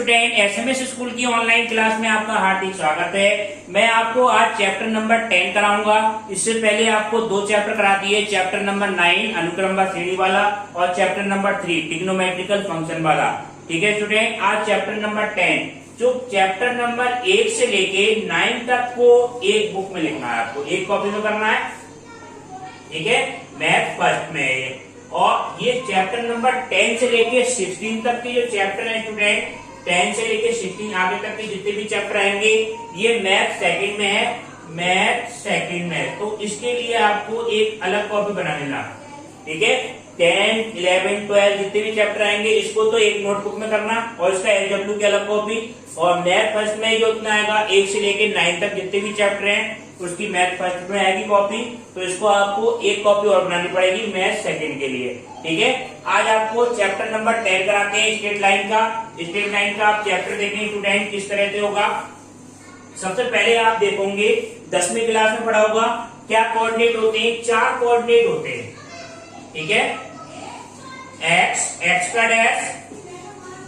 Student, SMS school की online class में आपका हार्दिक स्वागत है। मैं आपको आज चैप्टर नंबर 10 कराऊंगा। इससे पहले आपको दो चैप्टर करा दिए, चैप्टर नंबर 9 अनुक्रम व श्रेणी वाला और चैप्टर नंबर 3 ट्रिग्नोमेट्रिकल फंक्शन वाला। ठीक है स्टूडेंट, आज चैप्टर नंबर 10 जो चैप्टर नंबर 1 से लेके 9 तक को एक बुक में लिखना है, आपको एक कॉपी में करना है। ठीक है, मैथ फर्स्ट में है। और ये चैप्टर नंबर 10 से लेके 16 तक के जो चैप्टर है स्टूडेंट, 10 से लेके 16 आगे तक के जितने भी चैप्टर आएंगे ये मैथ सेकंड में है, मैथ सेकंड में। तो इसके लिए आपको एक अलग कॉपी बना लेना। ठीक है, 10, 11, 12 जितने भी चैप्टर आएंगे इसको तो एक नोटबुक में करना और इसका एलडब्ल्यू की अलग कॉपी। और मैथ फर्स्ट में जो उतना आएगा 1 से लेके 9 तक जितने भी चैप्टर हैं उसकी मैथ फर्स्ट में आएगी कॉपी। तो इसको आपको एक कॉपी और बनानी पड़ेगी मैथ सेकंड के लिए। ठीक है, आज आपको चैप्टर नंबर 10 कराते हैं स्ट्रेट लाइन का। स्ट्रेट लाइन का आप चैप्टर देखें स्टूडेंट किस तरह से होगा। सबसे पहले आप देखोगे 10वीं क्लास में पढ़ा होगा क्या कोऑर्डिनेट होते हैं, 4 कोऑर्डिनेट होते हैं। ठीक है, एक्स का डैश,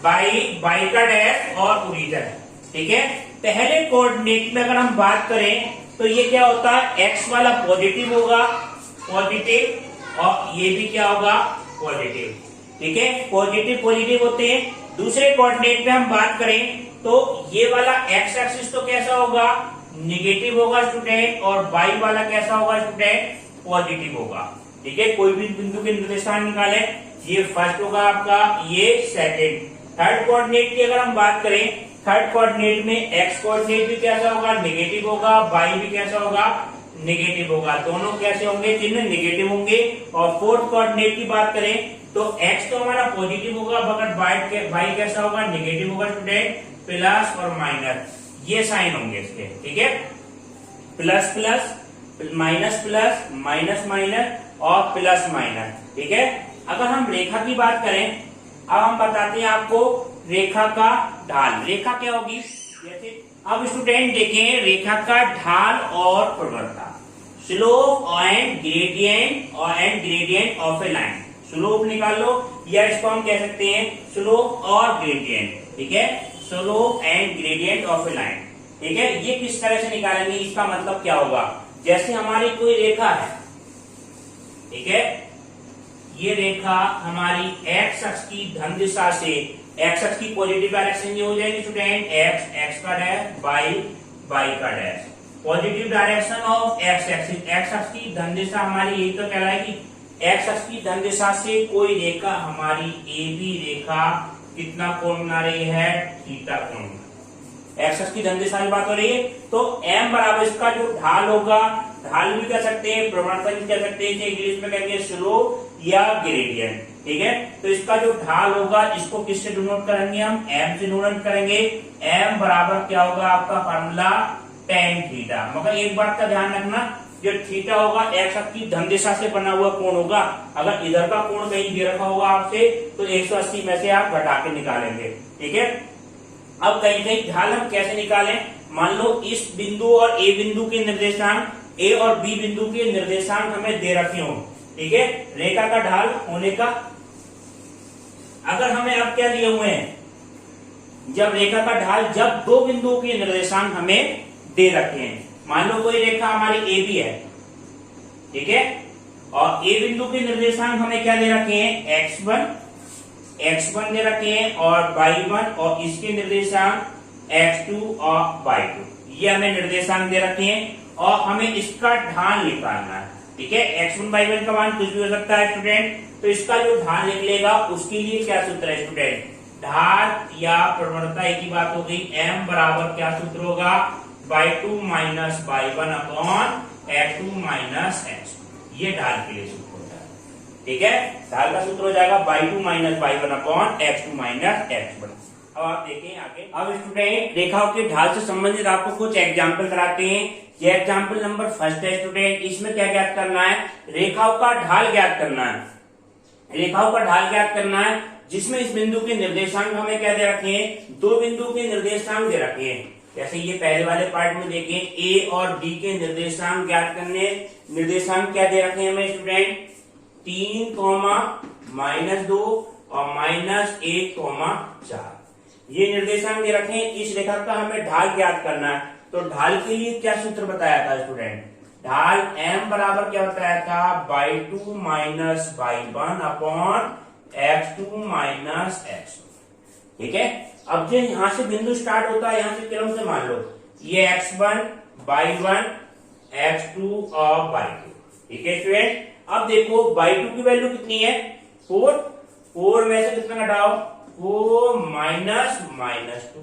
वाई का डैश और ओरिजिन। ठीक है, पहले कोऑर्डिनेट में अगर हम बात करें तो ये क्या होता है, एक्स वाला पॉजिटिव होगा, पॉजिटिव, और ये भी क्या होगा, पॉजिटिव। ठीक है, पॉजिटिव पॉजिटिव होते हैं। दूसरे कोऑर्डिनेट में हम बात करें तो ये वाला एक्स एक्सिस तो कैसा होगा, निगेटिव होगा स्टूडेंट, और वाई वाला कैसा होगा स्टूडेंट, पॉजिटिव होगा। ठीक है, कोई भी बिंदु के निर्देशांक निकाले, ये फर्स्ट होगा आपका, ये सेकंड। थर्ड कोऑर्डिनेट की अगर हम बात करें, थर्ड कोऑर्डिनेट में एक्स कोऑर्डिनेट भी कैसा होगा, निगेटिव होगा, वाई भी कैसा होगा, निगेटिव होगा। दोनों कैसे होंगे, चिन्ह निगेटिव होंगे। और फोर्थ कोऑर्डिनेट की बात करें तो एक्स तो हमारा पॉजिटिव होगा बट वाई कैसा होगा, निगेटिव होगा स्टूडेंट, प्लस और माइनस ये साइन होंगे इसके। ठीक है, plus plus, minus plus, minus minus और प्लस माइनस। ठीक है, अगर हम रेखा की बात करें, अब हम बताते हैं आपको रेखा का ढाल। रेखा क्या होगी, जैसे अब स्टूडेंट देखें रेखा का ढाल और प्रवणता, slope and gradient of A line. Slope निकाल लो या इसको हम कह सकते हैं स्लोप और ग्रेडियंट। ठीक है, slope and gradient of A line. ठीक है, ये किस तरह से निकालेंगे, इसका मतलब क्या होगा, जैसे हमारी कोई रेखा है। ठीक है, ये रेखा हमारी एक्स अक्ष की धन दिशा से, एक्स अक्ष की पॉजिटिव डायरेक्शन ये हो जाएगी स्टूडेंट, एक्स का डैश, वाई का dash. Positive direction of x axis, x अक्ष की धन दिशा हमारी यही तो कहलाएगी। एक्स अक्ष की धन दिशा से कोई रेखा हमारी ए बी रेखा कितना कोण बना रही है, थीटा कोण। एक्स अक्ष की धन दिशा की बात हो रही है तो एम बराबर इसका जो ढाल होगा, ढाल भी कह सकते हैं, प्रवणता भी कह सकते हैं, इंग्लिश में कहेंगे स्लोप या ग्रेडियंट। ठीक है, तो इसका जो ढाल होगा इसको किससे डिनोट करेंगे, हम एम से डिनोट करेंगे। एम बराबर क्या होगा आपका फार्मूला, tan थीटा। मगर एक बात का ध्यान रखना, जो थीटा होगा एक्स अक्ष की धन दिशा से बना हुआ कोण होगा। अगर इधर का कोण कहीं दे रखा होगा आपसे तो 180 में से आप घटा के निकालेंगे। ठीक है, अब कहीं कहीं ढाल हम कैसे निकालें, मान लो इस बिंदु और ए बिंदु के निर्देशांक, ए और बी बिंदु के निर्देशांक हमें दे रखे हो। ठीक है, रेखा का ढाल होने का अगर हमें अब क्या दिए हुए हैं, जब रेखा का ढाल, जब दो बिंदुओं के निर्देशांक हमें दे रखे हैं। मान लो कोई रेखा हमारी ए बी है। ठीक है, और ए बिंदु के निर्देशांक हमें क्या दे रखे हैं, x1 दे रखे हैं और y1, और इसके निर्देशांक x2 और y2, ये हमें निर्देशांक दे रखे हैं और हमें इसका ढाल निकालना है। ठीक है, x1 y1 का मान कुछ भी हो सकता है स्टूडेंट, तो इसका जो ढाल निकलेगा उसके लिए क्या सूत्र है स्टूडेंट, ढाल या प्रवणता एक ही बात हो गई। m बराबर क्या सूत्र होगा, y2 minus y1 upon x2 minus x2, ये ढाल के लिए सूत्र होता है। ठीक है, ढाल का सूत्र हो जाएगा y2 minus y1 upon x2 minus x1। अब आप देखें आगे। अब स्टूडेंट रेखाओं के ढाल से संबंधित आपको कुछ एग्जाम्पल कराते हैं। ये एग्जाम्पल नंबर फर्स्ट है स्टूडेंट, इसमें क्या ज्ञात करना है, रेखाओं का ढाल ज्ञात करना है। रेखाओं का ढाल ज्ञात करना है जिसमें इस बिंदु के निर्देशांक हमें क्या दे रखे हैं, दो बिंदु के निर्देशांक दे रखे हैं। जैसे ये पहले वाले पार्ट में देखें, ए और बी के निर्देशांक ज्ञात करने, निर्देशांक क्या दे रखे हैं हमें स्टूडेंट, 3, -2 और -1, 4। ये निर्देशांक दे रखे हैं, इस रेखा का हमें ढाल ज्ञात करना है। तो ढाल के लिए क्या सूत्र बताया था स्टूडेंट? ढाल m बराबर क्या बताया था? By 2 minus by 1 upon x2 minus x1। ठीक है, अब जो यहां से बिंदु स्टार्ट होता है, यहां से क्रम से मान लो ये x1 बाई 1 x2 और बाई 2। ठीक है स्टूडेंट, अब देखो बाई 2 की वैल्यू कितनी है? 4। 4 में से कितना घटाओ? 4 माइनस माइनस 2।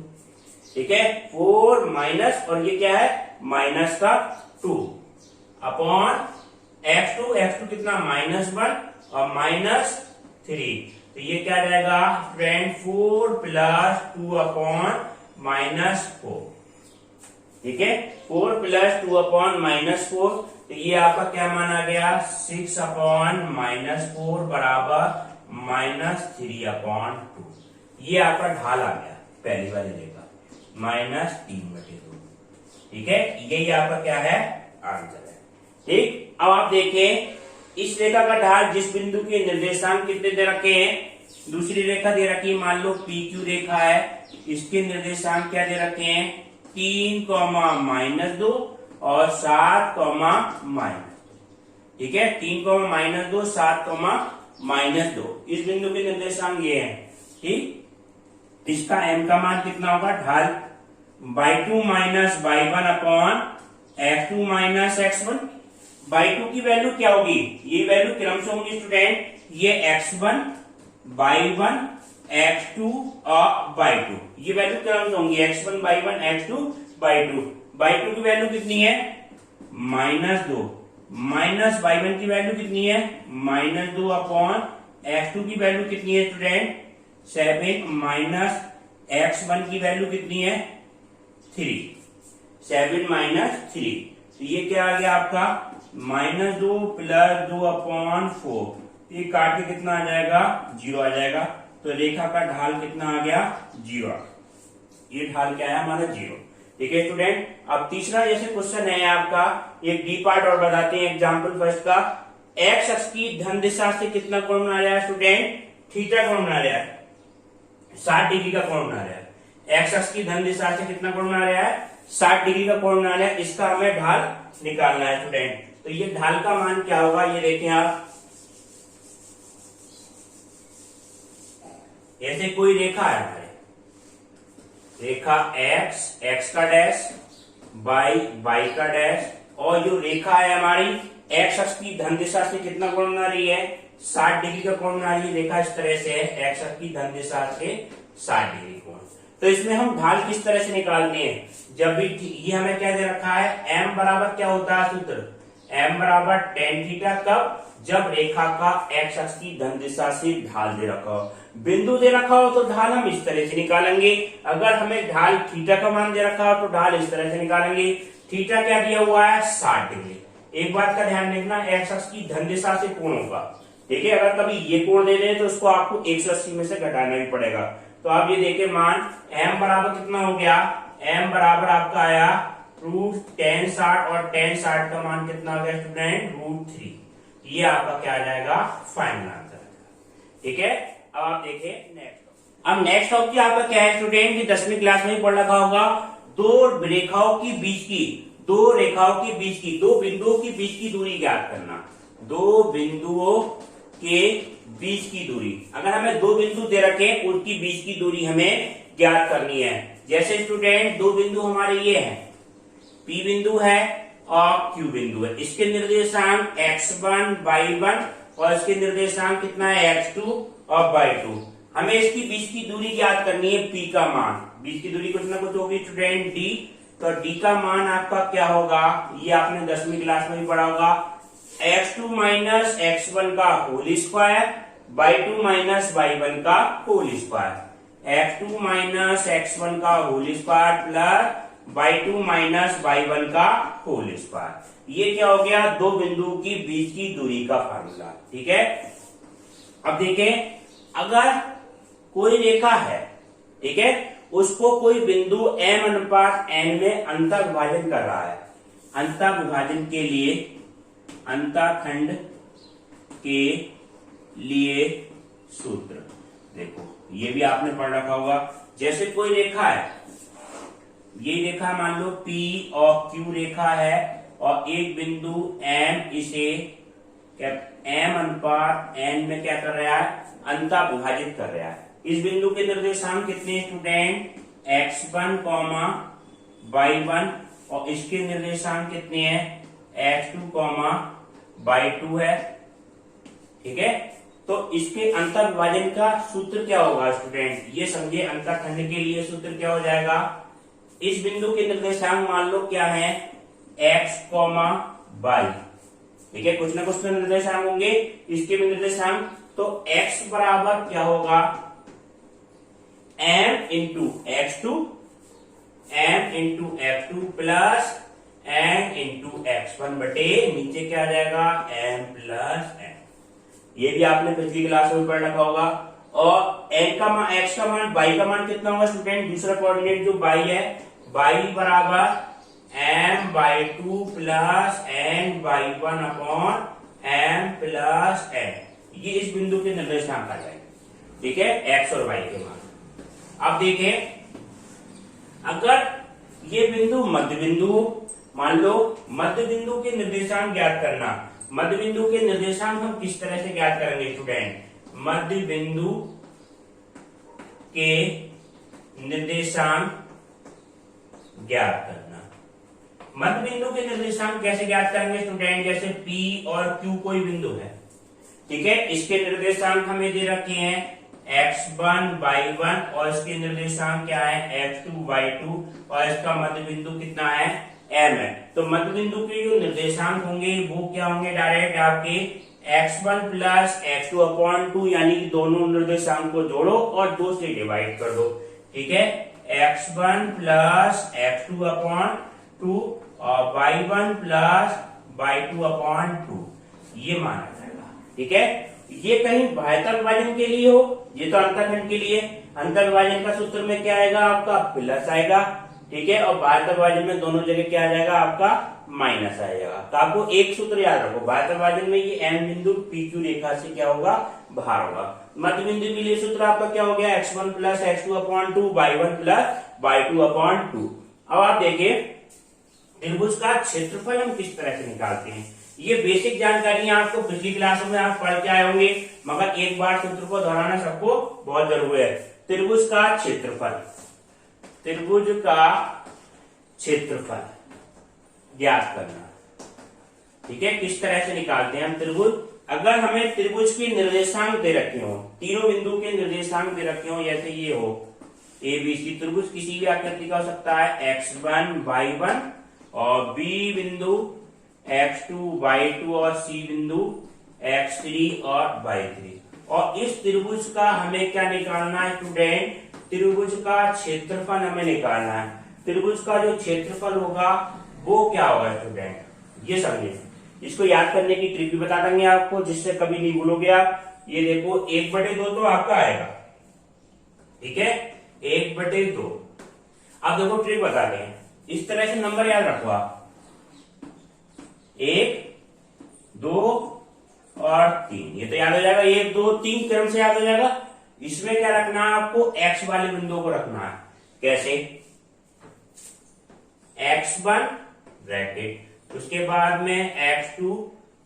ठीक है, 4 माइनस, और ये क्या है? माइनस का 2 अपॉन x2। x2 कितना? -1 और -3। तो ये क्या जाएगा फ्रेंड? 4 plus 2 upon -4। ठीक है, 4 प्लस 2 अपॉन -4। तो ये आपका क्या माना गया? 6 अपॉन -4 बराबर -3 अपॉन 2। ये आपका ढाल आ गया पहली वाली रेखा, -3/2। ठीक है, यही आपका क्या है? आंसर है। ठीक, अब आप देखें इस रेखा का ढाल जिस बिंदु के निर्देशांक कितने दे रखे हैं? दूसरी रेखा दे रखी है, मान लो PQ रेखा है, इसके निर्देशांक क्या दे रखे हैं? 3, -2 और 7, -2। ठीक है, 3, -2, 7, -2 इस बिंदु के निर्देशांक ये है। ठीक, इसका m का मान कितना होगा? ढाल by 2 minus by 1 upon x2 minus x1। By 2 की वैल्यू क्या होगी? ये वैल्यू क्रम से होंगी स्टूडेंट, ये x1 बाई 1 x2 और बाई 2, ये वैल्यू क्रम से होंगी x1 by 1 x2 by 2। By 2 की वैल्यू कितनी है? -2। माइनस बाई 1 की वैल्यू कितनी है? -2 अपॉन x2 की वैल्यू कितनी है स्टूडेंट? 7 माइनस x1 की वैल्यू कितनी है? 3। 7 - 3। तो ये क्या आ गया आपका? -2 प्लस 2 अपॉन 4। ये काट के कितना आ जाएगा? 0 आ जाएगा। तो रेखा का ढाल कितना आ गया? 0। ये ढाल क्या है हमारा? 0। ठीक है स्टूडेंट, अब तीसरा जैसे क्वेश्चन है आपका, एक डी पार्ट और बताते हैं एग्जाम्पल फर्स्ट का। एक्स अक्ष की धन दिशा से कितना कोण बना रहा है स्टूडेंट? थीटा कोण बना रहा है, 60 डिग्री का कोण बना रहा है। एक्स अक्ष की धन दिशा से कितना कोण बना रहा है? 60 डिग्री का कोण बना रहा है। इसका हमें ढाल निकालना है स्टूडेंट। तो ये ढाल का मान क्या होगा? ये देखें आप, ऐसे कोई रेखा है हमारे, रेखा x, x का डैश, y का डैश, और जो रेखा है हमारी x अक्ष की धन दिशा से कितना कोण बना रही है? 60 डिग्री का कोण बना रही है। रेखा इस तरह से है, x अक्ष की धन दिशा से 60 डिग्री कोण। तो इसमें हम ढाल किस तरह से निकालते हैं? जब भी ये हमें क्या दे रखा है? m बराबर क्या होता है सूत्र? m बराबर tan थीटा। कब? जब रेखा का x अक्ष की धन दिशा से ढाल दे रखा हो, बिंदु दे रखा हो तो ढाल हम इस तरह से निकालेंगे। अगर हमें ढाल थीटा का मान दे रखा हो तो ढाल इस तरह से निकालेंगे। थीटा क्या दिया हुआ है? 60 डिग्री। एक बात का ध्यान रखना, x अक्ष की धन दिशा से कोण होगा। ठीक है, अगर कभी ये कोण दे दें तो उसको आपको 180 में से घटाना भी पड़ेगा। तो आप ये देखें मान m बराबर कितना हो गया? m बराबर आपका आया √tan 60, और tan 60 का मान कितना आ गया स्टूडेंट? √3। ये आपका क्या आ जाएगा? Final answer. ठीक है, अब आप देखें नेक्स्ट। अब नेक्स्ट टॉपिक आपका क्या है स्टूडेंट? ये 10वीं क्लास में ही पढ़ रखा होगा। दो रेखाओं के बीच की, दो बिंदुओं के बीच की दूरी ज्ञात करना। दो बिंदुओं के बीच की दूरी, अगर हमें दो बिंदु दे रखे उनकी बीच की दूरी हमें ज्ञात करनी है। जैसे स्टूडेंट दो बिंदु हमारे ये हैं, P बिंदु है और Q बिंदु है। इसके निर्देशांक x1 y1 और इसके निर्देशांक कितना है? x2 और y2। हमें इसकी बीच की दूरी ज्ञात करनी है, P का मान। बीच की दूरी कुछ ना कुछ होगी स्टूडेंट, D। तो D का मान आपका क्या होगा? ये आपने 10वीं क्लास में भी पढ़ा होगा, x2 माइनस x1 का whole square, y2 minus y1 का whole square. x2 minus x1 का whole square plus y2 minus y1 का होल स्क्वायर। ये क्या हो गया? दो बिंदु की बीच की दूरी का फार्मूला। ठीक है, अब देखें, अगर कोई रेखा है, ठीक है, उसको कोई बिंदु m अनुपात n में अंतर विभाजन कर रहा है। अंतर विभाजन के लिए, अंतःखंड के लिए सूत्र, देखो ये भी आपने पढ़ रखा होगा। जैसे कोई रेखा है, ये रेखा मान लो P और Q रेखा है, और एक बिंदु M इसे M अनुपात N में क्या कर रहा है, अंता विभाजित कर रहा है। इस बिंदु के निर्देशांक कितने स्टूडेंट, x1, y1, और इसके निर्देशांक कितने हैं, x2, y2 है। ठीक है, तो इसके अंतर विभाजन का सूत्र क्या होगा स्टूडेंट, ये समझे। अंतःखंड के लिए सूत्र क्या हो जाएगा, इस बिंदु के निर्देशांक मान लो क्या है, x, y। ठीक है, कुछ ना कुछ तो निर्देशांक होंगे, इसके भी निर्देशांक। तो x बराबर क्या होगा, m into x2, m into x2 plus m into x1 बटे नीचे क्या आ जाएगा, m प्लस n। ये भी आपने पिछली क्लास में पढ़ रखा होगा। और n का मान, x का मान, y का मान कितना होगा स्टूडेंट, दूसरा कोऑर्डिनेट जो y है, y बराबर m/2 plus n/1 upon m plus n। ये इस बिंदु के निर्देशांक आ जाएंगे। ठीक है, x और y के मान। अब देखें, अगर ये बिंदु मध्य बिंदु, मान लो मध्य बिंदु के निर्देशांक ज्ञात करना। मध्य बिंदु के निर्देशांक हम किस तरह से ज्ञात करेंगे स्टूडेंट, मध्य बिंदु के निर्देशांक ज्ञात करना। मध्य बिंदु के निर्देशांक कैसे ज्ञात करेंगे स्टूडेंट, जैसे P और Q कोई बिंदु है। ठीक है, इसके निर्देशांक हमें दे रखे हैं x1, y1, और इसके निर्देशांक क्या है, x2, y2, और इसका मध्य बिंदु कितना है, m है। तो मध्य बिंदु के जो निर्देशांक होंगे वो क्या होंगे, डायरेक्ट आपके x1 प्लस x2 अपॉन 2, यानी कि दोनों निर्देशांक को जोड़ो और 2 से डिवाइड कर दो। ठीक है, x1 प्लस x2 अपॉन 2 और y1 प्लस y2 अपॉन 2, ये माना जाएगा। ठीक है, ये कहीं भायतर विभाजन के लिए हो, ये तो अंतःखंड के लिए। अंतर विभाजन का सूत्र में क्या आएगा, आपका प्लस आएगा। ठीक है, और भायतर विभाजन में दोनों जगह क्या आ जाएगा, आपका माइनस आएगा। तो आपको एक सूत्र याद रखो, भायतर विभाजन में ये M बिंदु PQ रेखा से क्या होगा, बाहर होगा। मध्य बिंदु के लिए सूत्र आपका क्या हो गया, x1 plus x2 upon 2, y1 plus y2 upon 2। अब आप देखिए, त्रिभुज का क्षेत्रफल हम किस तरह से निकालते हैं। ये बेसिक जानकारियां आपको पिछली क्लासों में आप पढ़ के आए होंगे, मगर एक बार सूत्र को दोहराना सबको बहुत जरूरी है। त्रिभुज का क्षेत्रफल, त्रिभुज का क्षेत्रफल ज्ञात करना। ठीक है, किस तरह से निकालते हैं हम त्रिभुज, अगर हमें त्रिभुज के निर्देशांक दे रखे हो, तीनों बिंदु के निर्देशांक दे रखे हो, जैसे ये हो ABC त्रिभुज, किसी भी आकृति का हो सकता है, x1, y1, और B बिंदु x2, y2, और C बिंदु x3 और y3। और इस त्रिभुज का हमें क्या निकालना है स्टूडेंट, त्रिभुज का क्षेत्रफल हमें निकालना है। त्रिभुज का जो क्षेत्रफल होगा वो क्या होगा स्टूडेंट, ये समझे। इसको याद करने की ट्रिक भी बता देंगे आपको, जिससे कभी नहीं भूलोगे आप। ये देखो 1/2 तो आपका आएगा। ठीक है, 1/2। अब देखो ट्रिक बता रहे हैं, इस तरह से नंबर याद रखो आप, 1, 2 और 3। ये तो याद हो जाएगा, 1, 2, 3 क्रम से याद हो जाएगा। इसमें क्या रखना है आपको, x वाले बिंदु को रखना है। कैसे, x1 ब्रैकेट, उसके बाद में x2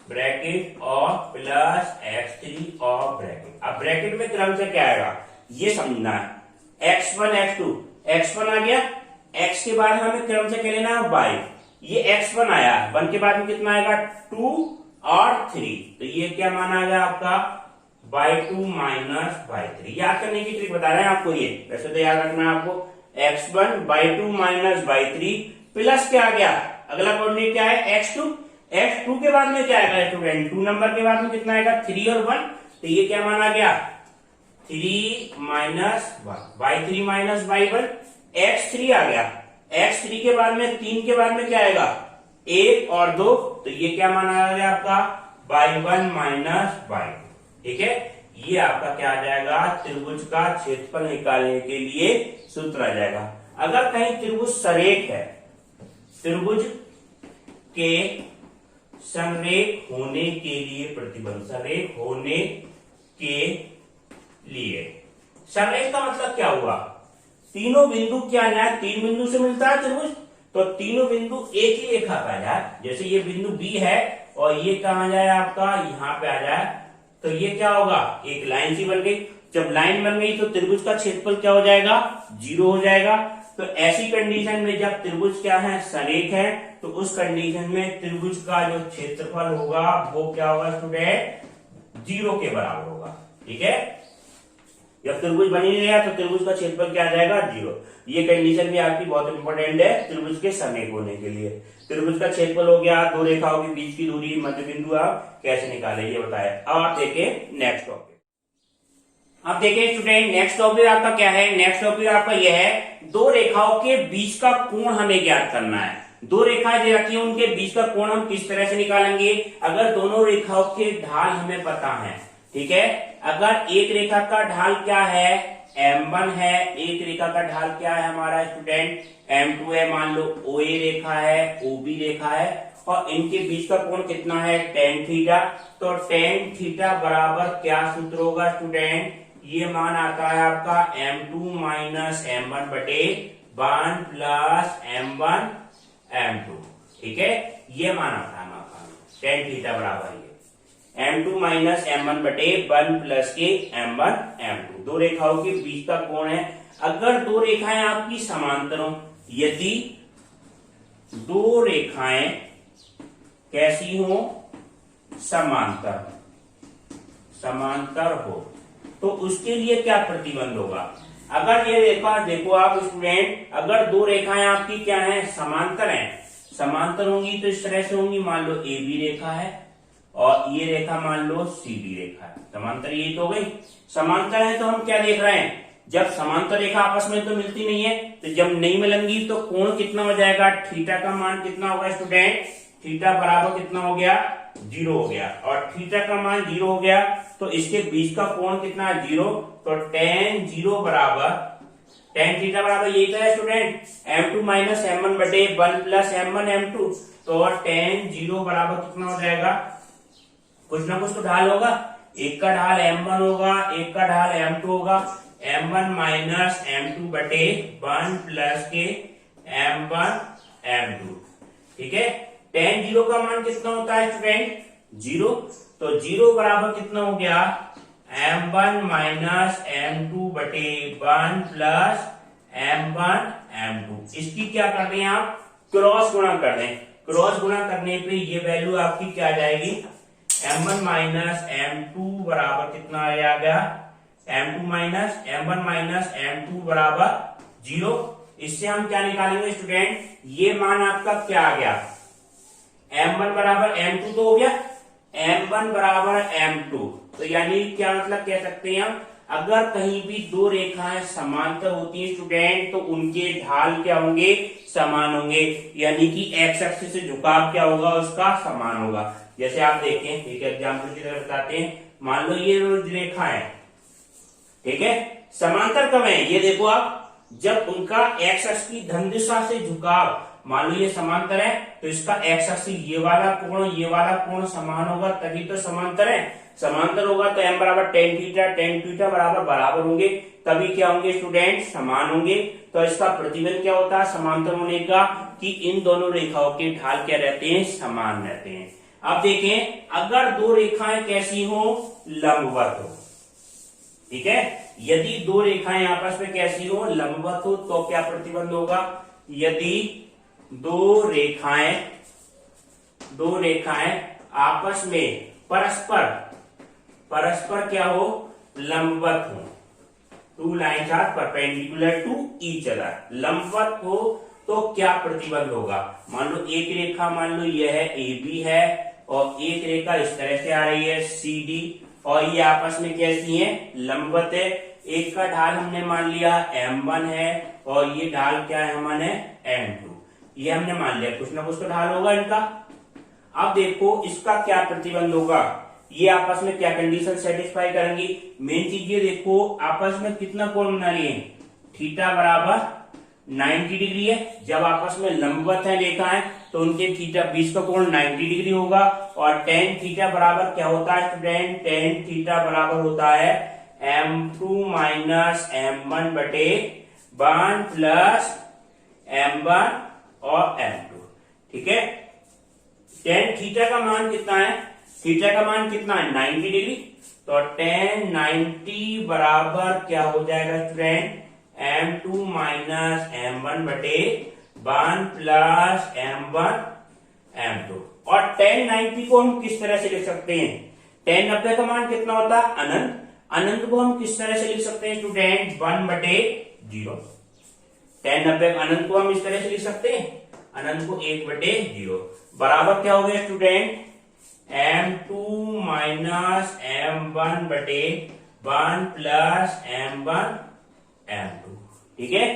ब्रैकेट और प्लस x3 और ब्रैकेट। अब ब्रैकेट में क्रम से क्या आएगा ये समझना है। x1, x2, x1 आ गया, x के बाद हमें क्रम से क्या लेना है, y। ये x1 आया, 1 के बाद में कितना आएगा, 2 और 3। तो ये क्या माना गया आपका, y2 माइनस y3। याद करने की ट्रिक बता रहे हैं आपको ये, वैसे तो याद रखना है आपको। x1 y2 minus y3 plus क्या आ गया, अगला कोऑर्डिनेट क्या है, x2। x2 के बाद में क्या आएगा स्टूडेंट, 2 नंबर के बाद में कितना आएगा, 3 और 1। तो ये क्या माना गया, 3 minus y3 minus y1। x3 आ गया, x3 के बाद में 3 के बाद में क्या आएगा, 1 और 2। तो ये क्या माना गया आपका, y1 माइनस y2। ठीक है, ये आपका क्या आ जाएगा, त्रिभुज का क्षेत्रफल निकालने के लिए सूत्र आ जाएगा। अगर कहीं त्रिभुज सरेख है, त्रिभुज के संरेख होने के लिए प्रतिबंध, संरेख होने के लिए सररेख का मतलब क्या हुआ, तीनों बिंदु क्या है, 3 बिंदु से मिलता है त्रिभुज, तो तीनों बिंदु एक ही रेखा पे आ जाए। जैसे ये बिंदु बी है और ये कहा जाए आपका यहाँ पे आ जाए, तो ये क्या होगा, एक लाइन सी बन गई। जब लाइन बन गई तो त्रिभुज का क्षेत्रफल क्या हो जाएगा, 0 हो जाएगा। तो ऐसी कंडीशन में जब त्रिभुज क्या है, सरेख है, तो उस कंडीशन में त्रिभुज का जो क्षेत्रफल होगा वो क्या होगा स्टूडेंट, 0 के बराबर होगा। ठीक है, जब त्रिभुज बन ही नहीं रहा तो त्रिभुज का क्षेत्रफल क्या आ जाएगा, 0। ये कंडीशन भी आपकी बहुत इंपॉर्टेंट है त्रिभुज के समेक होने के लिए। त्रिभुज का क्षेत्रफल हो गया, दो रेखाओं के बीच की दूरी, मध्य बिंदु आप कैसे निकाले ये बताया। अब आप देखें नेक्स्ट टॉपिक। अब देखिए स्टूडेंट नेक्स्ट टॉपिक आपका क्या है, नेक्स्ट टॉपिक आपका यह है, दो रेखाओं के बीच का कोण हमें ज्ञात करना है। दो रेखाएं दे रखी हैं, उनके बीच का कोण हम किस तरह से निकालेंगे, अगर दोनों रेखाओं के ढाल हमें पता है। ठीक है, अगर एक रेखा का ढाल क्या है, M1 है, एक रेखा का ढाल क्या है हमारा स्टूडेंट, M2 है, मान लो OA रेखा है, OB रेखा है, और इनके बीच का कोण कितना है, tan थीटा। तो tan थीटा बराबर क्या सूत्र होगा स्टूडेंट, ये मान आता है आपका M2 माइनस M1 बटे 1 प्लस M1 M2। ठीक है, ये मान आता है आपका tan थीटा बराबर ये M2 माइनस M1 बटे 1 प्लस के M1 M2। दो रेखाओं के बीच का कोण है। अगर दो रेखाएं आपकी समांतर हो, यदि दो रेखाएं कैसी हो, समांतर, समांतर हो, तो उसके लिए क्या प्रतिबंध होगा। अगर ये रेखा देखो आप स्टूडेंट, अगर दो रेखाएं आपकी क्या है, समांतर हैं, समांतर होंगी तो इस तरह से होंगी, मान लो AB रेखा है और ये रेखा मान लो CD रेखा है, समांतर यही तो हो गई। समांतर है तो हम क्या देख रहे हैं, जब समांतर रेखा आपस में तो मिलती नहीं है, तो जब नहीं मिलेंगी तो कोण कितना हो जाएगा, थीटा का मान कितना होगा स्टूडेंट, थीटा बराबर कितना हो गया, 0 हो गया। और थीटा का मान 0 हो गया तो इसके बीच का कोण कितना है, 0। तो tan 0 बराबर, tan थीटा बराबर यही तो है स्टूडेंट, M2 माइनस M1 बटे 1 प्लस M1 M2। तो tan 0 बराबर कितना हो जाएगा, कुछ ना कुछ तो ढाल होगा, एक का ढाल M1 होगा, एक का ढाल M2 होगा, M1 माइनस M2 बटे 1 प्लस के M1 M2। ठीक है, tan 0 का मान कितना होता है स्टूडेंट, 0। तो 0 बराबर कितना हो गया, M1 माइनस M2 बटे 1 प्लस M1 M2। इसकी क्या कर दें आप, क्रॉस गुणा कर दें। क्रॉस गुणा करने पे ये वैल्यू आपकी क्या आ जाएगी, M1 माइनस M2 बराबर कितना आ गया, M2 minus M1 minus M2 बराबर 0। इससे हम क्या निकालेंगे स्टूडेंट, ये मान आपका क्या आ गया, M1 बराबर M2 तो हो गया, M1 बराबर M2। तो यानी क्या मतलब कह सकते हैं हम, अगर कहीं भी दो रेखाएं समांतर होती हैं स्टूडेंट तो उनके ढाल क्या होंगे, समान होंगे, यानी कि एक्स एक्सिस से झुकाव क्या होगा, उसका समान होगा। जैसे आप देखें, एक एग्जाम्पल की तरह बताते हैं, मान लो ये रेखा है, ठीक है, समांतर कब है, ये देखो आप, जब उनका एक्स अक्ष की धन दिशा से झुकाव, मान लो ये समांतर है तो इसका एक्स अक्ष ये वाला कोण समान होगा, तभी तो समांतर है। समांतर होगा तो m बराबर tan थीटा बराबर होंगे, तभी क्या होंगे स्टूडेंट, समान होंगे। तो इसका प्रतिबंध क्या होता है समांतर होने का, कि इन दोनों रेखाओं के ढाल क्या रहते हैं, समान रहते हैं। अब देखें, अगर दो रेखाएं कैसी हो, लंबवत हो। ठीक है, यदि दो रेखाएं आपस में कैसी हो, लंबवत हो, तो क्या प्रतिबंध होगा, यदि दो रेखाएं आपस में परस्पर क्या हो, लंबवत हो। Two lines are perpendicular to each other, लंबवत हो तो क्या प्रतिबंध होगा। मान लो एक रेखा, मान लो यह है AB है और एक रेखा इस तरह से आ रही है CD, और ये आपस में कैसी है, लंबवत है। एक का ढाल हमने मान लिया M1 है और ये ढाल क्या है हमारे M2, ये हमने मान लिया, कुछ ना कुछ तो ढाल होगा इनका। अब देखो इसका क्या प्रतिबंध होगा, ये आपस में क्या कंडीशन सेटिस्फाई करेंगी। मेन चीज ये देखो, आपस में कितना कोण बना लिए, थीटा बराबर 90 डिग्री है। जब आपस में लंबवत है रेखाएं तो उनके थीटा बीच का कोण 90 डिग्री होगा। और tan थीटा बराबर क्या होता है स्टूडेंट, tan थीटा बराबर होता है m2 माइनस m1 बटे 1 प्लस m1 और m2। ठीक है, tan थीटा का मान कितना है? थीटा का मान कितना है? 90 डिग्री। तो tan 90 बराबर क्या हो जाएगा स्टूडेंट? m2 माइनस m1 बटे 1 प्लस m1 m2। और tan 90 को हम किस तरह से लिख सकते हैं? tan 90 का मान कितना होता है? अनंत। अनंत को हम किस तरह से लिख सकते हैं स्टूडेंट? 1 बटे 0। tan 90 अनंत को हम इस तरह से लिख सकते हैं, अनंत को 1 बटे 0 बराबर क्या हो गया स्टूडेंट? m2 माइनस m1 बटे 1 प्लस m1 m2। ठीक है,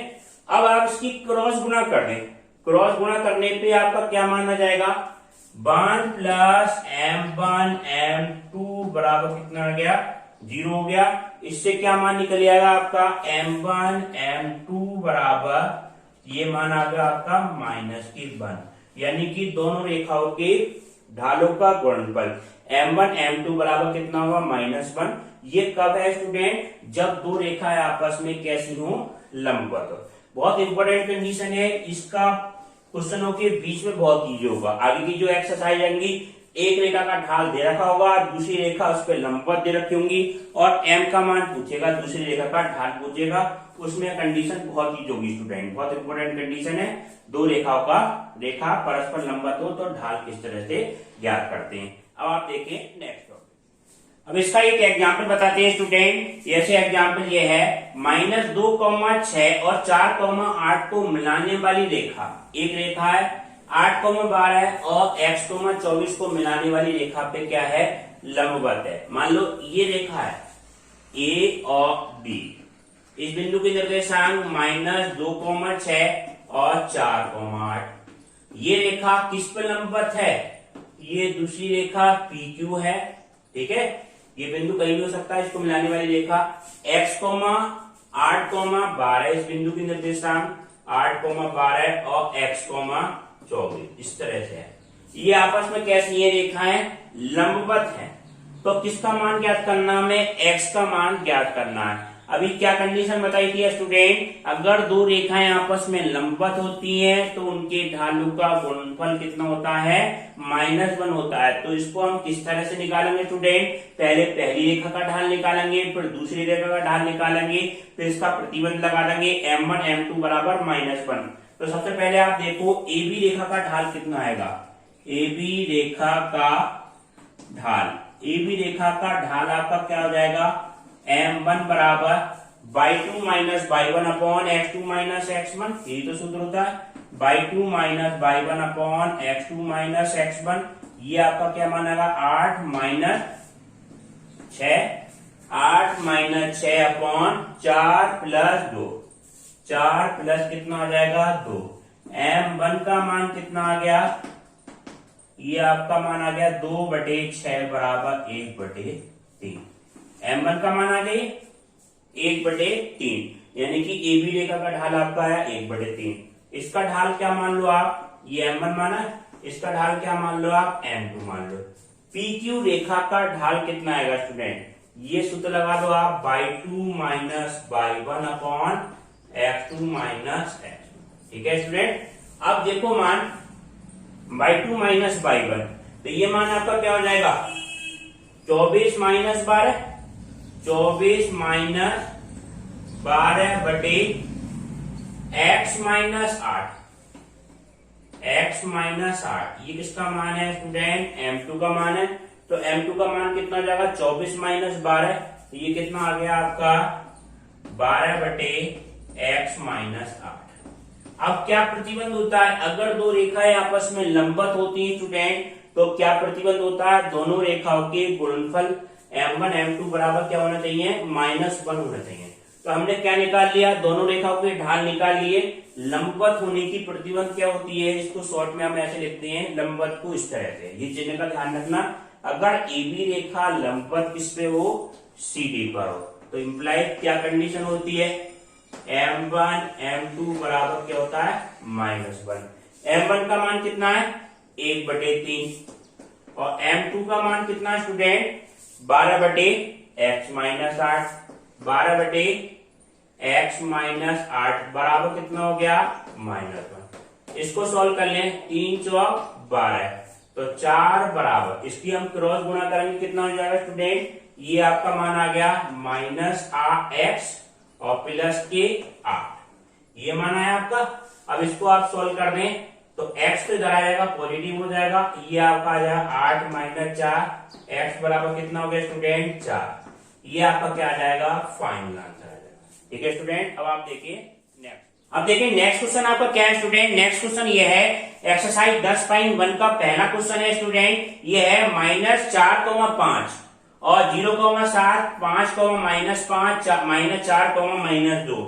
अब आप इसकी क्रॉस गुणा कर दें। क्रॉस गुणा करने पे आपका क्या माना जाएगा? 1 प्लस m1 m2 बराबर कितना आ गया? 0 हो गया। इससे क्या मान निकल आएगा आपका? m1 m2 बराबर ये मान आ गया आपका -1, यानी कि दोनों रेखाओं के ढालों का गुणनफल m1 m2 बराबर कितना होगा? -1। ये कब है स्टूडेंट? जब दो रेखाएं आपस में कैसी हो? लंबवत। बहुत इंपॉर्टेंट कंडीशन है, इसका क्वेश्चनों के बीच में बहुत इजी होगा। आगे की जो एक्सरसाइज आएंगी, एक रेखा का ढाल दे रखा होगा, दूसरी रेखा उस पर लंबवत दे रखी होंगी और m का मान पूछेगा, दूसरी रेखा का ढाल पूछेगा। उसमें कंडीशन बहुत इजी होगी स्टूडेंट, बहुत इंपॉर्टेंट कंडीशन है। दो रेखाओं का रेखा परस्पर लंबवत हो तो ढाल किस तरह से ज्ञात करते हैं। अब आप देखें नेक्स्ट टॉपिक। अब इसका एक एग्जाम्पल बताते हैं स्टूडेंट। ऐसे एग्जाम्पल ये है, -2,6 और 4,8 को मिलाने वाली रेखा। एक रेखा है 8,12 और x,24 को मिलाने वाली रेखा पे क्या है? लंबवत है। मान लो ये रेखा है A और B। इस बिंदु के निर्देशांक -2,6 और 4,8। ये रेखा किस पे लंबवत है? ये दूसरी रेखा PQ है। ठीक है, ये बिंदु कहीं भी हो सकता है, इसको मिलाने वाली रेखा x,8,12 इस बिंदु की निर्देशांक 8,12 और x,24 इस तरह से है। ये आपस में कैसी है? रेखाएं लंबवत हैं। तो किसका मान ज्ञात करना? हमें x का मान ज्ञात करना है। अभी क्या कंडीशन बताई थी स्टूडेंट? अगर दो रेखाएं आपस में लंबवत होती हैं तो उनके ढालों का गुणनफल कितना होता है? -1 होता है। तो इसको हम किस तरह से निकालेंगे स्टूडेंट? पहले पहली रेखा का ढाल निकालेंगे, फिर दूसरी रेखा का ढाल निकालेंगे, फिर इसका प्रतिबंध लगा देंगे m1 m2 बराबर -1। तो सबसे पहले आप देखो AB रेखा का ढाल कितना आएगा? AB रेखा का ढाल, AB रेखा का ढाल आपका क्या हो जाएगा? m1 बराबर y2 minus y1 upon x2 minus x1। यही तो सूत्र होता है, y2 minus y1 upon x2 minus x1। ये आपका क्या मानेगा? 8 माइनस 6 अपॉन 4 प्लस 2। 4 प्लस कितना आ जाएगा? 2। m1 का मान कितना आ गया? ये आपका मान आ गया 2/6 बराबर 1/3। m1 का मान आ गई 1/3, यानी कि AB रेखा का ढाल आपका है 1/3। इसका ढाल क्या मान लो आप? ये m1 माना, इसका ढाल क्या मान लो आप? m2 मान लो। PQ रेखा का ढाल कितना आएगा स्टूडेंट? ये सूत्र लगा दो आप, y2 minus y1 upon x2 minus x1। ठीक है स्टूडेंट, अब देखो मान y2 माइनस y1, तो ये मान आपका क्या हो जाएगा? 24 माइनस 12, 24 माइनस 12 बटे x माइनस 8। x माइनस 8 ये किसका मान है स्टूडेंट? m2 का मान है। तो m2 का मान कितना हो जाएगा? 24 माइनस 12, तो ये कितना आ गया आपका? 12 बटे x माइनस 8। अब क्या प्रतिबंध होता है? अगर दो रेखाएं आपस में लंबवत होती हैं स्टूडेंट, तो क्या प्रतिबंध होता है? दोनों रेखाओं के गुणनफल m1 m2 बराबर क्या होना चाहिए? -1 होना चाहिए। तो हमने क्या निकाल लिया? दोनों रेखाओं के ढाल निकाल लिए। लंबवत होने की प्रतिबंध क्या होती है? इसको शॉर्ट में हम ऐसे लिखते हैं, लंबवत को इस तरह से। ये चिन्ह का ध्यान रखना। अगर AB रेखा लंबवत किस पे हो? CD पर हो, तो इम्प्लाई क्या कंडीशन होती है? m1 m2 बराबर क्या होता है? -1। m1 का मान कितना है? 1/3 और m2 का मान कितना है स्टूडेंट? 12 बटे x माइनस 8। 12/x माइनस 8 बराबर कितना हो गया -1। इसको सॉल्व कर लें, 3 चौक 12 तो 4 बराबर, इसकी हम क्रॉस गुणा करेंगे कितना हो जाएगा स्टूडेंट, ये आपका मान आ गया -8x और प्लस के 8, ये मान आया आपका। अब इसको आप सॉल्व कर दें तो x तो इधर आ जाएगा पॉजिटिव हो जाएगा, ये आपका आ जाएगा 8 माइनस 4, x बराबर कितना हो गया स्टूडेंट 4, ये आपका क्या आ जाएगा फाइनल आंसर आ जाएगा। ठीक है स्टूडेंट, अब आप देखिए नेक्स्ट। अब देखिए नेक्स्ट क्वेश्चन आपका क्या है स्टूडेंट, नेक्स्ट क्वेश्चन ये है एक्सरसाइज 10.1 का पहला क्वेश्चन है स्टूडेंट, ये है -4,5 और 0,7 5, -5 -4, -2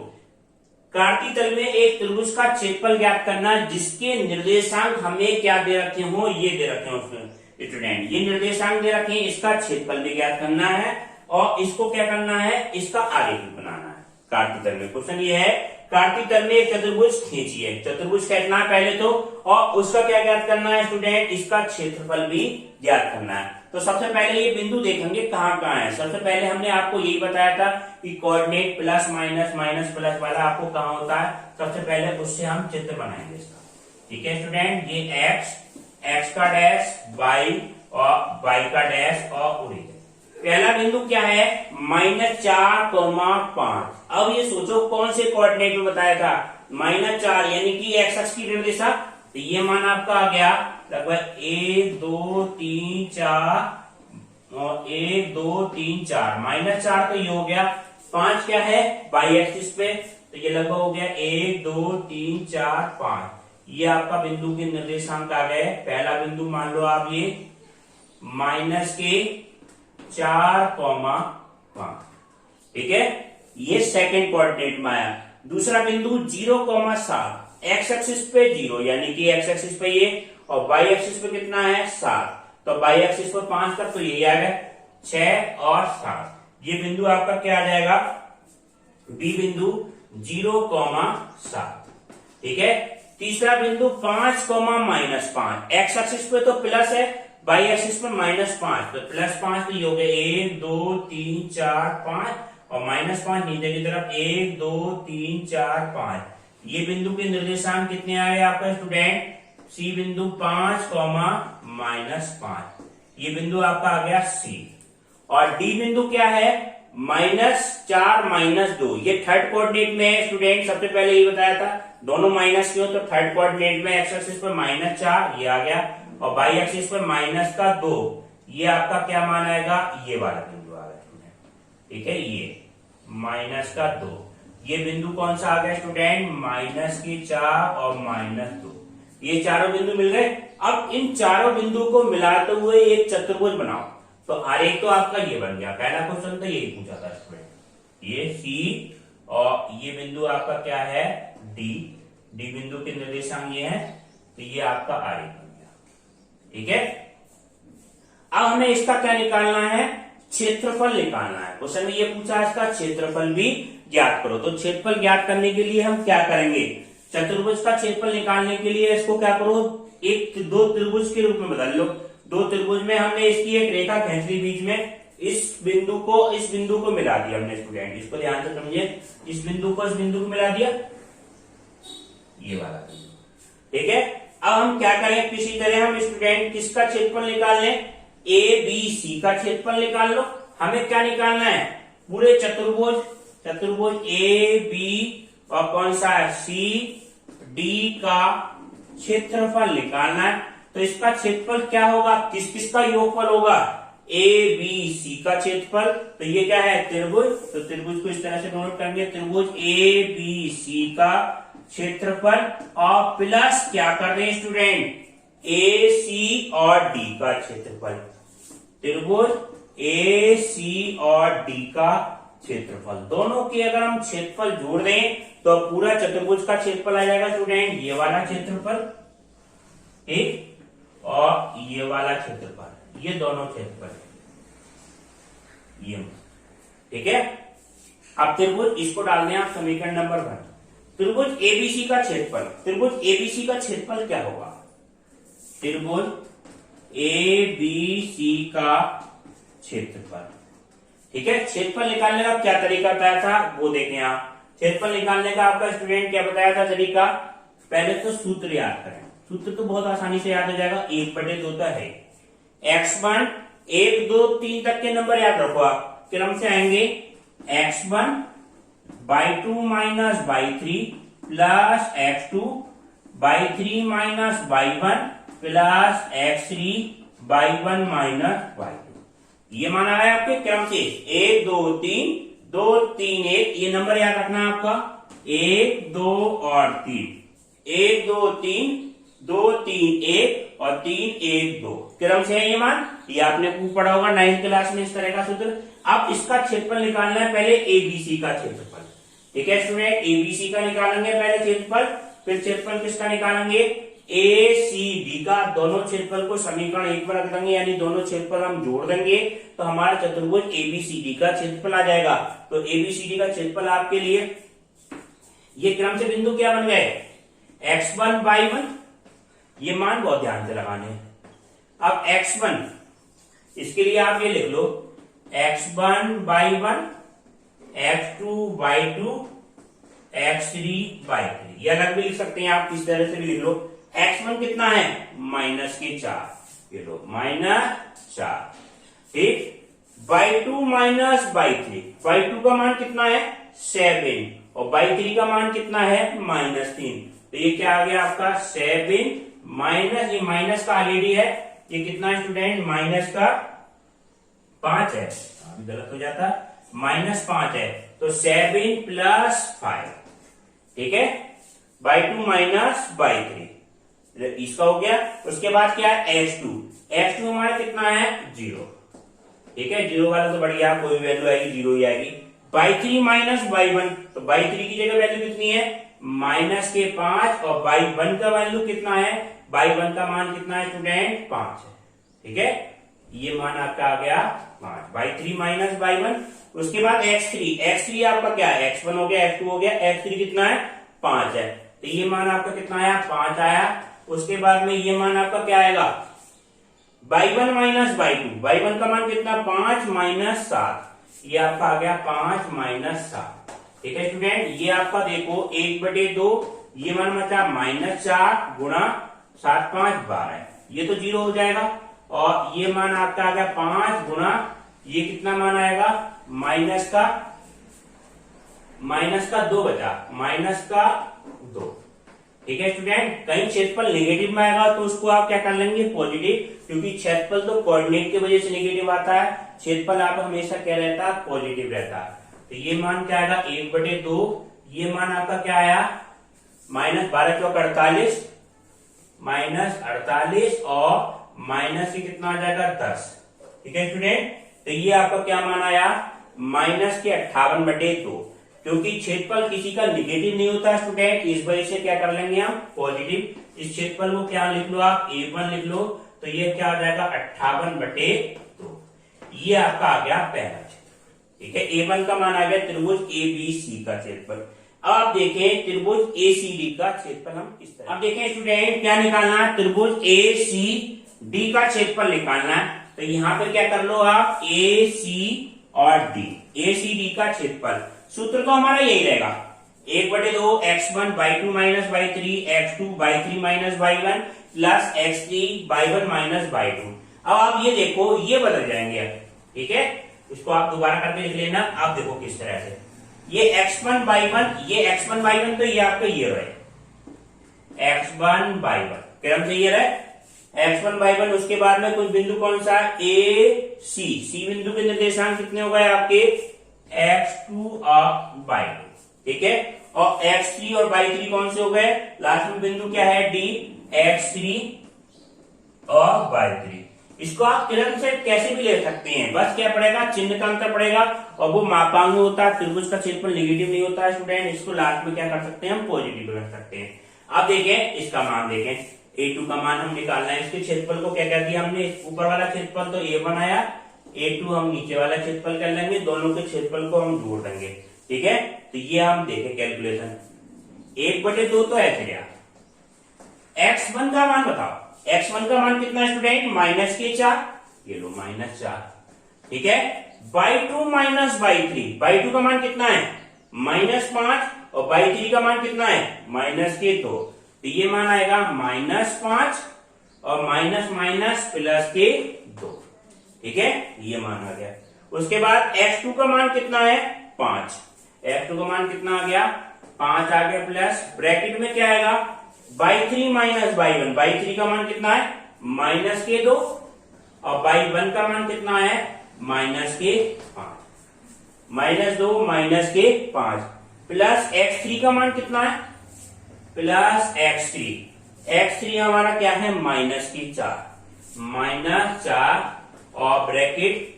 कार्तीय तल में एक त्रिभुज का क्षेत्रफल ज्ञात करना जिसके निर्देशांक हमें क्या दे रखे हो, ये दे रखे हो स्टूडेंट, ये निर्देशांक दे रखे हैं, इसका क्षेत्रफल भी ज्ञात करना है और इसको क्या करना है, इसका आरेख भी बनाना है। कार्तीय तल में क्वेश्चन ये है, कार्तीय तल में एक चतुर्भुज खींचिए, चतुर्भुज खींचना है पहले तो, और उसका क्या ज्ञात करना है स्टूडेंट, इसका क्षेत्रफल भी ज्ञात करना है। तो सबसे पहले ये बिंदु देखेंगे कहाँ कहाँ है। सबसे पहले हमने आपको यही बताया था कि coordinate plus minus minus plus वाला आपको कहाँ होता है, सबसे पहले उससे हम चित्र बनाएंगे इसका। ठीक है स्टूडेंट, ये एक्स का डैश, वाई का डैश और ओरिजिन। पहला बिंदु क्या है -4,5। अब ये सोचो कौन से कोऑर्डिनेट में बताया था, -4 यानी कि एक्स अक्ष की ऋण दिशा, तो ये मान आपका आ गया लगभग 1 2 3 4 और 1 2 3 4, -4 तो ये हो गया, 5 क्या है बाई एक्सिस पे, तो ये लगभग हो गया 1 2 3 4 5, ये आपका बिंदु के निर्देशांक आ गए। पहला बिंदु मान लो आप ये -4,5, ठीक है, ये सेकंड कोऑर्डिनेट में आया। दूसरा बिंदु 0,7, एक्स एक्सिस पे 0 यानी कि एक्स एक्सिस पे ये, और वाई एक्सिस पे कितना है 7, तो वाई एक्सिस पे 5 तक, तो ये आ गया 6 और 7, ये बिंदु आपका क्या आ जाएगा बी बिंदु 0,7। ठीक है, तीसरा बिंदु 5,-5, एक्स एक्सिस पे तो प्लस है, वाई एक्सिस पे -5, तो +5 तो ये हो गया 1 2 3 4 5 और -5 नीचे की तरफ 1 2 3 4 5, ये बिंदु के निर्देशांक कितने आए आपका स्टूडेंट, सी बिंदु 5,-5, ये बिंदु आपका आ गया सी। और डी बिंदु क्या है -4 -2, ये थर्ड कोऑर्डिनेट में है स्टूडेंट, सबसे पहले ये बताया था दोनों माइनस क्यों, तो थर्ड कोऑर्डिनेट में एक्स एक्सिस पर -4 ये आ गया और वाई एक्सिस पर -2, ये आपका क्या मान आएगा, ये वाला बिंदु आ गया स्टूडेंट। ठीक है, ये -2, ये बिंदु कौन सा आ गया स्टूडेंट, -4 और -2, ये चारों बिंदु मिल गए। अब इन चारों बिंदु को मिलाते हुए एक चतुर्भुज बनाओ, तो आरेख तो आपका ये बन गया। पहला क्वेश्चन तो यही पूछा था स्टूडेंट, ये सी और ये बिंदु आपका क्या है डी, डी बिंदु के निर्देशांक ये है, तो ये आपका आरेख बन गया। ठीक है, अब हमें इसका क्या निकालना है, क्षेत्रफल निकालना है। क्वेश्चन में ये पूछा इसका क्षेत्रफल भी ज्ञात करो, तो क्षेत्रफल ज्ञात करने के लिए हम क्या करेंगे, चतुर्भुज का क्षेत्रफल निकालने के लिए इसको क्या करो, एक दो त्रिभुज के रूप में बदल लो। दो त्रिभुज में हमने इसकी एक रेखा खींच ली, बीच में इस बिंदु को मिला दिया हमने स्टूडेंट, इसको ध्यान से समझिए, इस बिंदु को इस बिंदु को मिला दिया, ये वाला बिंदु। ठीक है, अब हम क्या करें, किसी तरह हम स्टूडेंट किसका क्षेत्रफल निकाल लें, ए बी सी का क्षेत्रफल निकाल लो। हमें क्या निकालना है, पूरे चतुर्भुज ए बी और कौन सा है सी डी का क्षेत्रफल निकालना है। तो इसका क्षेत्रफल क्या होगा, किस किस का योगफल होगा, ए बी सी का क्षेत्रफल, तो ये क्या है त्रिभुज, तो त्रिभुज को इस तरह से नोट करेंगे, त्रिभुज ए बी सी का क्षेत्रफल और प्लस क्या कर रहे हैं स्टूडेंट, ए सी और डी का क्षेत्रफल, त्रिभुज ए सी और डी का क्षेत्रफल, दोनों के अगर हम क्षेत्रफल जोड़ दें तो पूरा चतुर्भुज का क्षेत्रफल आ जाएगा स्टूडेंट, ये वाला क्षेत्रफल, ठीक, और ये वाला क्षेत्रफल, ये दोनों क्षेत्रफल, ये, ठीक है। अब त्रिभुज इसको डाल दें आप समीकरण नंबर 1, त्रिभुज एबीसी का क्षेत्रफल, त्रिभुज एबीसी का क्षेत्रफल क्या होगा, त्रिभुज एबीसी का क्षेत्रफल, ठीक है, क्षेत्रफल निकालने का क्या तरीका बताया था वो देखें आप। क्षेत्रफल निकालने का आपका स्टूडेंट क्या बताया था तरीका, पहले तो सूत्र याद करें। सूत्र तो बहुत आसानी से याद हो जाएगा, 1/2 तो है। x1 1 2 3 तक के नंबर याद रखो आप, क्रम से आएंगे x1/2 minus y3 plus x2/3 minus y1 plus x3/1 minus y2। ये माना है आपके क्रम से 1 2 3 2 3 1, ये नंबर याद रखना है आपका 1 2 और 3, 1 2 3 2 3 1 और 3 1 2 क्रम से है ये मान। ये आपने पढ़ा होगा 9th क्लास में इस तरह का सूत्र। अब इसका क्षेत्रफल निकालना है, पहले एबीसी का क्षेत्रफल। ठीक है स्टूडेंट, एबीसी का निकालेंगे पहले क्षेत्रफल, फिर क्षेत्रफल किसका निकालेंगे, एसीडी का। दोनों क्षेत्रफल को समीकरण 1 पर रख देंगे, यानी दोनों क्षेत्रफल हम जोड़ देंगे तो हमारा चतुर्भुज एबीसीडी का क्षेत्रफल आ जाएगा। तो एबीसीडी का क्षेत्रफल आपके लिए ये क्रम से बिंदु क्या बन गए, x1/1, ये मान बहुत ध्यान से लगाने हैं। अब x1, इसके लिए आप ये लिख लो x1/1, x2/2, x3/3, ये अलग भी लिख सकते हैं आप, इस तरह से भी लिख लो। x1 कितना है, -4, ये लो -4, ठीक। y2 माइनस y3, y2 का मान कितना है 7 और y3 का मान कितना है -3, तो ये क्या आ गया आपका 7 माइनस, ये माइनस का ऑलरेडी है, ये कितना है स्टूडेंट, -5 है, अभी गलत हो जाता, -5 है, तो 7 + 5, ठीक है, y2 माइनस y3, इसका हो गया। उसके बाद क्या है x2, x2 हमारा कितना है 0, ठीक है, 0 वाला तो बढ़िया, कोई वैल्यू आएगी 0 ही आएगी। y3 माइनस y1, तो y3 की जगह वैल्यू कितनी है -5 और y1 का वैल्यू कितना है, y1 का मान कितना है स्टूडेंट 5 है, ठीक है, ये मान आपका आ गया 5, y3 माइनस y1। उसके बाद x3 आपका क्या है, x1 हो गया, x2 हो गया, x3 कितना है 5 है, तो ये मान आपका कितना आया 5 आया। उसके बाद में ये मान आपका क्या आएगा, y1 माइनस y2, y1 का मान कितना 5 माइनस 7, ये आपका आ गया 5 माइनस 7, ठीक है स्टूडेंट। ये आपका देखो 1/2, ये मान बचा -4 गुणा 7 5 12, ये तो 0 हो जाएगा, और ये मान आपका आ गया 5 गुणा, ये कितना मान आएगा माइनस का 2 बचा, -2, ठीक है स्टूडेंट। कहीं क्षेत्रफल नेगेटिव में आएगा तो उसको आप क्या कर लेंगे पॉजिटिव, क्योंकि क्षेत्रफल तो कोऑर्डिनेट की वजह से नेगेटिव आता है, क्षेत्रफल आप हमेशा क्या रहता है पॉजिटिव रहता है। तो ये मान क्या आएगा 1/2, ये मान आपका क्या आया -12 चौक 48, -48 और माइनस ये कितना आ जाएगा 10, ठीक है स्टूडेंट। तो ये आपका क्या मान आया -58/2, क्योंकि क्षेत्रफल किसी का निगेटिव नहीं होता स्टूडेंट, इस वजह से क्या कर लेंगे हम पॉजिटिव। इस क्षेत्रफल को क्या लिख लो आप A1 लिख लो, तो ये क्या आ जाएगा 58/2, ये आपका आ गया पहला, ठीक है। A1 का मान आ गया त्रिभुज ABC का क्षेत्रफल। अब आप देखें त्रिभुज ACD का क्षेत्रफल हम किस तरह, अब देखें स्टूडेंट क्या निकालना है, त्रिभुज ACD का क्षेत्रफल निकालना है। तो यहां पर क्या कर लो आप AC और D, ACD का क्षेत्रफल, सूत्र तो हमारा यही रहेगा 1/2 x1 y2 minus y3 x2 y3 minus y1 plus x3 y1 minus y2। अब आप ये देखो ये बदल जाएंगे, ठीक है, इसको आप दोबारा करके लिख लेना। आप देखो किस तरह से ये x1 y1, ये x1 y1, तो ये आपका ये रहे x1 y1, क्रम से ये रहे x1 y1। उसके बाद में कुछ बिंदु कौन सा A C बिंदु के निर्देशांक कितने हो गए आपके x2 और y2, ठीक है, और x3 और y3 कौन से हो गए, लास्ट में बिंदु क्या है D, x3 और y3। इसको आप क्रम से कैसे भी ले सकते हैं, बस क्या पड़ेगा चिन्ह का अंतर पड़ेगा, और वो मापांक होता है, त्रिभुज का क्षेत्रफल नेगेटिव नहीं होता है स्टूडेंट, इसको लास्ट में क्या कर सकते हैं हम पॉजिटिव रख सकते हैं। अब देखें इसका मान देखें, A2 का मान हम निकालना है, इसके क्षेत्रफल को क्या कर दिया हमने, ऊपर वाला क्षेत्रफल तो A1 आया, A2 हम नीचे वाला क्षेत्रफल कर लेंगे, दोनों के क्षेत्रफल को हम जोड़ देंगे, ठीक है। तो ये हम देखें कैलकुलेशन 1/2 तो ऐसे गया। x1 का मान बताओ, x1 का मान कितना है स्टूडेंट -4, ये लो -4, ठीक है। बाई 2 माइनस बाई 2 का मान कितना है -5 और बाई 3 का मान कितना है -2। तो ये मान आएगा -5 और माइनस माइनस प्लस के 2। ठीक है, ये मान आ गया। उसके बाद x2 का मान कितना है 5, x2 का मान कितना आ गया 5 आ गया, प्लस ब्रैकेट में क्या आएगा बाई 3 माइनस बाई 3 का मान कितना है -2 और बाई 1 का मान कितना है -5, -2 -5 प्लस x3 का मान कितना है प्लस x3 हमारा क्या है -4 और ब्रैकेट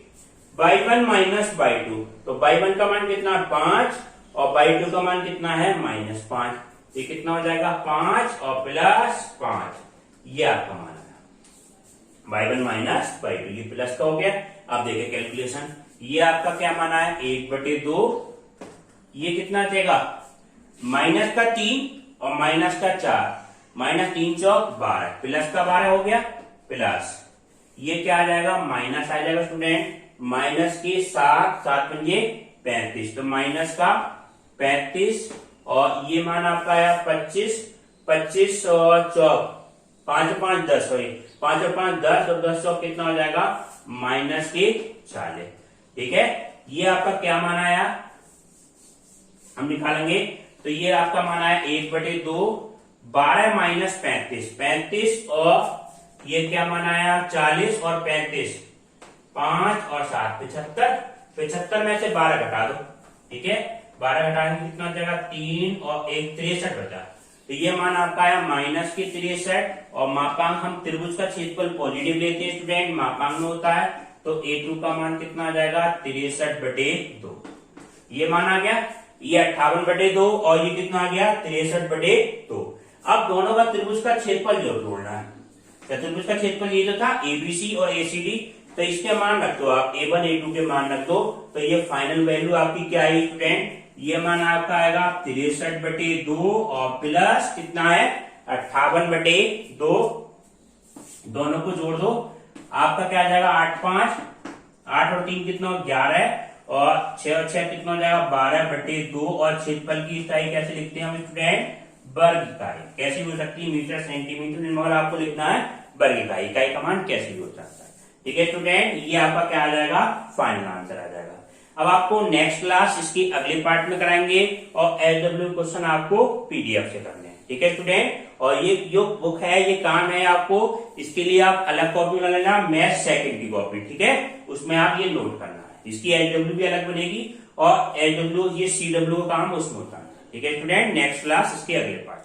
बाई 1 माइनस बाई 2, तो बाई 1 का मान कितना 5 और बाई 2 का मान कितना है -5। ये कितना हो जाएगा 5 और प्लस 5, ये आपका मान आया बाई 1 माइनस बाई 2, ये प्लस का हो गया। अब देखिए कैलकुलेशन, ये आपका क्या माना है 1/2, ये कितना देगा माइनस का 3 और माइनस का 4, -3 चौक 12, प्लस का 12 हो गया, प्लस ये क्या आ जाएगा माइनस आ जाएगा स्टूडेंट माइनस के 7 पंजे 35, तो माइनस का 35 और ये मान आपका आया 25 और चौक 5 5 10 सॉरी 5 और 5 10 और 10 चौक कितना हो जाएगा -40। ठीक है, ये आपका क्या मान आया हम निकालेंगे, तो ये आपका मान आया 1/2 12 माइनस 35 और ये क्या मान आया 40 और 35 5 और 7 75 में से 12 घटा दो। ठीक है, 12 घटाने में कितना हो जाएगा 3 और 1 63 बचा, तो ये मान आपका आया -63 और मापांक हम त्रिभुज का क्षेत्रफल पॉजिटिव लेते हैं स्टूडेंट, मापांक में होता है, तो A2 का मान कितना आ जाएगा 63/2, ये मान आ गया। ये 58/2 और ये कितना आ गया 63/2। अब दोनों का त्रिभुज का क्षेत्रफल जोड़ना है, चतुर्भुज का क्षेत्रफल ये जो था ABC और ACD, तो इसके मान रख दो आप A1 A2 के मान रख दो, तो ये फाइनल वैल्यू आपकी क्या है स्टूडेंट, ये मान आपका आएगा 63/2 और प्लस कितना है 58/2, दोनों को जोड़ दो, आपका क्या आ जाएगा 8 और 3 कितना 11 और 6 और 6 कितना हो जाएगा 12/2 और क्षेत्रफल की इकाई कैसे लिखते हैं हम स्टूडेंट वर्ग इकाई, कैसी हो सकती है मीटर सेंटीमीटर, निर्मल आपको लिखना है वर्ग इकाई, इकाई का मान कैसे भी हो सकता है। ठीक है स्टूडेंट, ये आपका क्या आ जाएगा फाइनल आंसर आ जाएगा। अब आपको नेक्स्ट क्लास इसकी अगले पार्ट में कराएंगे और SW क्वेश्चन आपको PDF से करने हैं। ठीक है स्टूडेंट, और ये जो बुक है ये काम है आपको, इसके लिए आप अलग कॉपी बना लेना, मैथ सेकंड की कॉपी। ठीक है, उसमें आप ये नोट करना है, इसकी SW भी अलग बनेगी और SW ये CW का काम उसमें होता है। ठीक है स्टूडेंट, नेक्स्ट क्लास इसके अगले पार्ट।